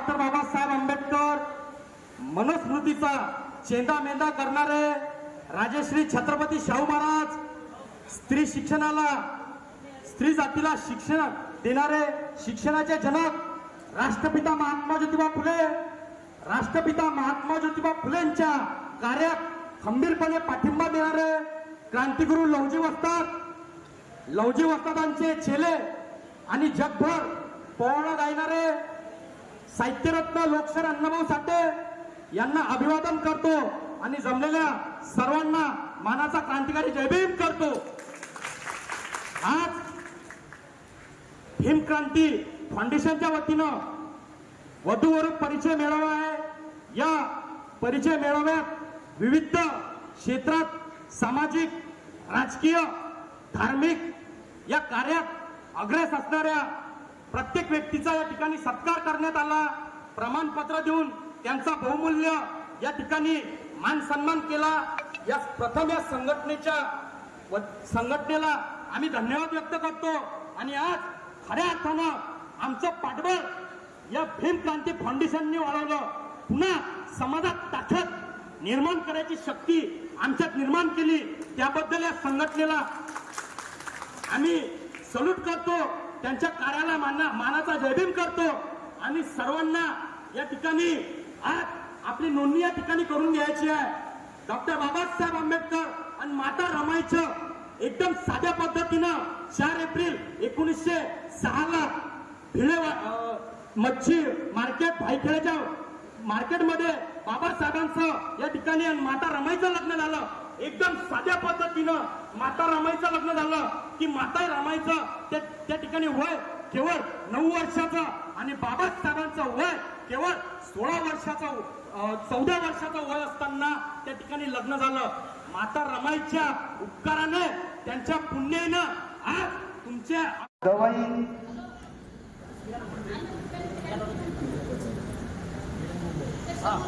Doctor Babasaheb Ambedkar मनुस्मृतीचा चेंदामेंदा करणारे राजश्री छत्रपती शाहू महाराज, स्त्री शिक्षणाला, स्त्री जातीला शिक्षण देणारे शिक्षणाचे जनक राष्ट्रपिता महात्मा ज्योतिबा फुले, राष्ट्रपिता महात्मा ज्योतिबा फुलेंच्या कार्यात खंबीरपणे पाठिंबा देणारे क्रांतिगुरु लवजी वस्ताद, लवजी वस्तादांचे चेले आणि जगभर पोवाडा गायणारे साहित्यरत्न लोकशाहीर अण्णाभाऊ साठे यांना अभिवादन करतो आणि जमलेल्या सर्वांना मानाचा क्रांतिकारी जयभीम करतो। आज भीमक्रांती फाउंडेशनच्या वतीनं वधूवर परिचय मेळावा आहे। या परिचय मेळाव्यात विविध क्षेत्रात सामाजिक, राजकीय, धार्मिक या कार्यात अग्रेस असणाऱ्या प्रत्येक व्यक्तीचा या ठिकाणी सत्कार करण्यात आला। प्रमाणपत्र देऊन त्यांचा बहुमूल्य या ठिकाणी मान सन्मान केला। या प्रथम या संघटनेला आम्ही धन्यवाद व्यक्त करतो आणि आज खऱ्या अर्थानं आमचं पाठबळ या भीमक्रांती फाउंडेशनने वाढवलं। पुन्हा समाजात ताकद निर्माण करायची शक्ती आमच्यात निर्माण केली, त्याबद्दल या संघटनेला आम्ही सल्यूट करतो, त्यांच्या कार्याला मानाचा जयभीम करतो। आणि सर्वांना या ठिकाणी आज आपली नोंदणी या ठिकाणी करून घ्यायची आहे। डॉक्टर बाबासाहेब आंबेडकर आणि माता रमाईचं एकदम साध्या पद्धतीनं 4 एप्रिल 1906 ला भिळे मच्छी मार्केट भाईखेड्याच्या मार्केटमध्ये बाबासाहेबांचं या ठिकाणी माता रमाईचं लग्न झालं। एकदम साध्या पद्धतीनं माता रमाईचं लग्न झालं की माता रमाईचं त्या ठिकाणी वय केवळ 9 वर्षाचं आणि बाबासाहेबांचं वय केवळ 16 वर्षाचं 14 वर्षाचं वय असताना त्या ठिकाणी लग्न झालं। माता रमाईच्या उपकाराने, त्यांच्या पुण्यानं आज तुमच्या दवाई हाँ